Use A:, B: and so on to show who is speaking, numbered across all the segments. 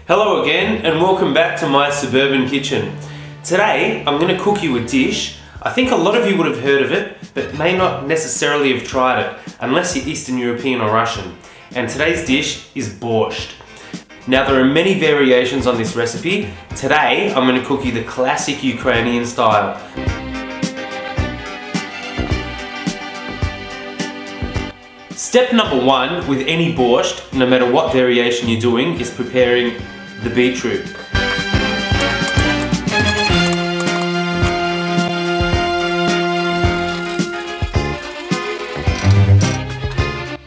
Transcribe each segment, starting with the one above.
A: Hello again and welcome back to my suburban kitchen. Today I'm going to cook you a dish. I think a lot of you would have heard of it, but may not necessarily have tried it, unless you're Eastern European or Russian. And today's dish is borscht. Now there are many variations on this recipe. Today I'm going to cook you the classic Ukrainian style. Step number one with any borscht, no matter what variation you're doing, is preparing the beetroot.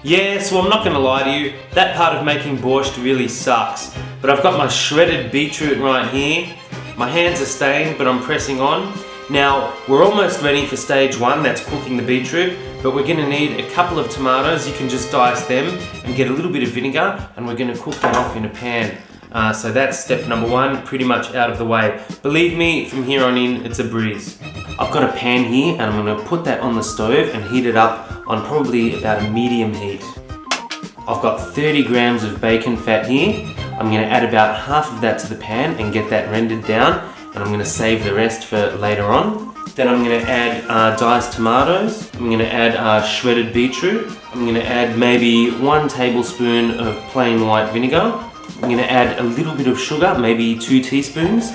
A: Yeah, so I'm not going to lie to you, that part of making borscht really sucks. But I've got my shredded beetroot right here. My hands are stained, but I'm pressing on. Now, we're almost ready for stage one, that's cooking the beetroot. But we're going to need a couple of tomatoes. You can just dice them and get a little bit of vinegar, and we're going to cook that off in a pan. So that's step number one, pretty much out of the way. Believe me, from here on in, it's a breeze. I've got a pan here and I'm going to put that on the stove and heat it up on probably about a medium heat. I've got 30 grams of bacon fat here. I'm going to add about half of that to the pan and get that rendered down, and I'm going to save the rest for later on. Then I'm going to add diced tomatoes. I'm going to add shredded beetroot. I'm going to add maybe 1 tablespoon of plain white vinegar. I'm going to add a little bit of sugar, maybe 2 teaspoons.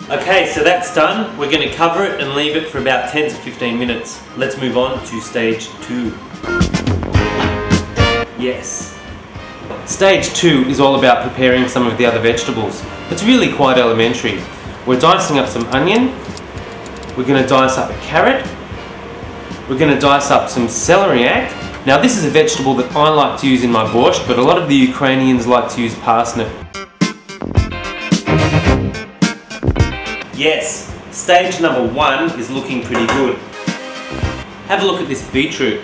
A: Okay, so that's done. We're going to cover it and leave it for about 10 to 15 minutes. Let's move on to stage 2. Yes. Stage 2 is all about preparing some of the other vegetables. It's really quite elementary. We're dicing up some onion. We're going to dice up a carrot. We're going to dice up some celeriac. Now this is a vegetable that I like to use in my borscht, but a lot of the Ukrainians like to use parsnip. Yes, stage number 1 is looking pretty good. Have a look at this beetroot.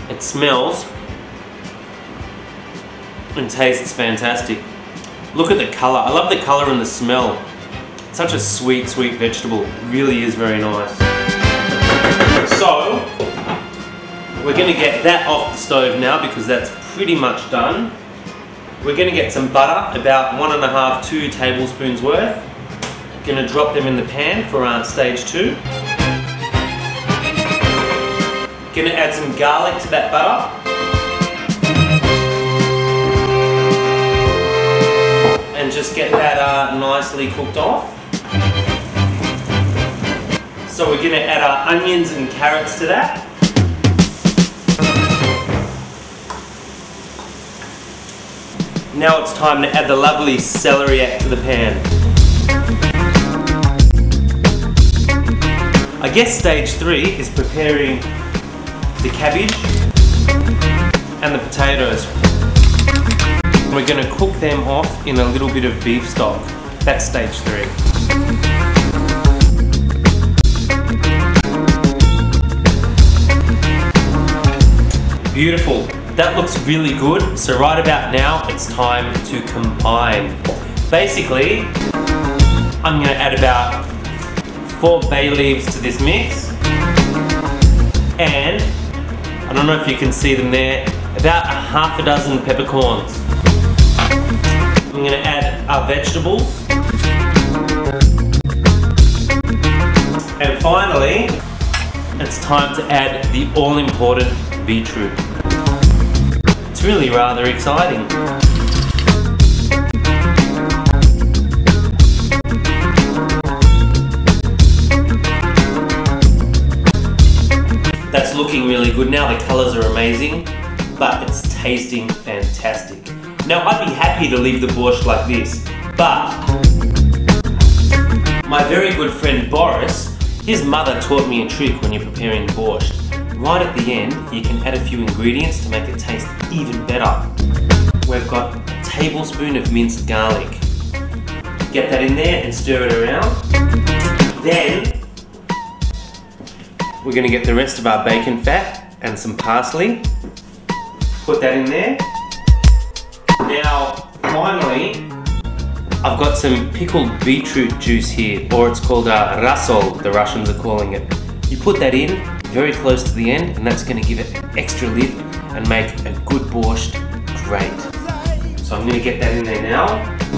A: It smells and tastes fantastic. Look at the colour. I love the colour and the smell. It's such a sweet, sweet vegetable. It really is very nice. So, we're going to get that off the stove now because that's pretty much done. We're going to get some butter, about 1.5 to 2 tablespoons worth. Going to drop them in the pan for stage 2. Going to add some garlic to that butter. And just get that nicely cooked off. So we're going to add our onions and carrots to that. Now it's time to add the lovely celeriac to the pan. I guess stage 3 is preparing the cabbage and the potatoes. We're going to cook them off in a little bit of beef stock. That's stage 3. Beautiful. That looks really good. So right about now, it's time to combine. Basically, I'm going to add about 4 bay leaves to this mix. And, I don't know if you can see them there, about half a dozen peppercorns. I'm going to add our vegetables. And finally, it's time to add the all-important beetroot. It's really rather exciting. That's looking really good now. The colours are amazing, but it's tasting fantastic. Now I'd be happy to leave the borscht like this, but my very good friend Boris, his mother taught me a trick when you're preparing borscht. Right at the end, you can add a few ingredients to make it taste even better. We've got a tablespoon of minced garlic. Get that in there and stir it around. Then, we're going to get the rest of our bacon fat and some parsley. Put that in there. Now, finally, I've got some pickled beetroot juice here, or it's called rasol, the Russians are calling it. You put that in very close to the end, and that's going to give it extra lift and make a good borscht great. So I'm going to get that in there now.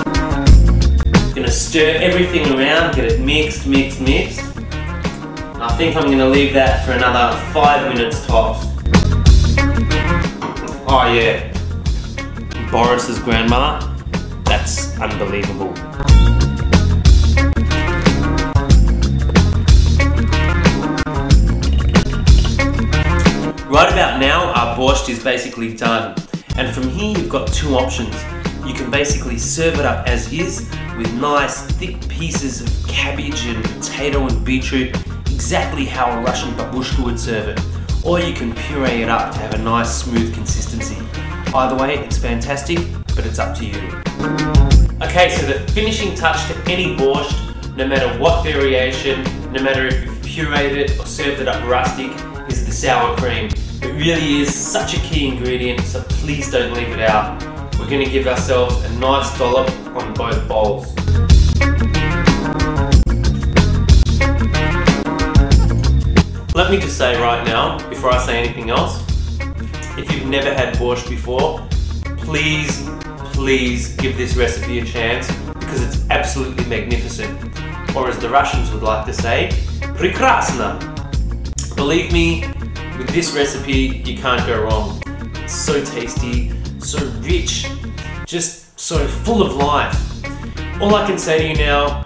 A: I'm going to stir everything around, get it mixed. And I think I'm going to leave that for another 5 minutes tops. Oh yeah, Boris's grandma, that's unbelievable. Right about now, our borscht is basically done. And from here, you've got two options. You can basically serve it up as is with nice thick pieces of cabbage and potato and beetroot, exactly how a Russian babushka would serve it. Or you can puree it up to have a nice smooth consistency. Either way, it's fantastic, but it's up to you. Okay, so the finishing touch to any borscht, no matter what variation, no matter if you've pureed it or served it up rustic, is the sour cream. It really is such a key ingredient, so please don't leave it out. We're going to give ourselves a nice dollop on both bowls. Let me just say right now, before I say anything else, if you've never had borscht before, please give this recipe a chance, because it's absolutely magnificent. Or as the Russians would like to say, прекрасно. Believe me, with this recipe, you can't go wrong. It's so tasty, so rich, just so full of life. All I can say to you now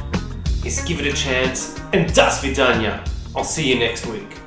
A: is give it a chance, and das vidanya. I'll see you next week.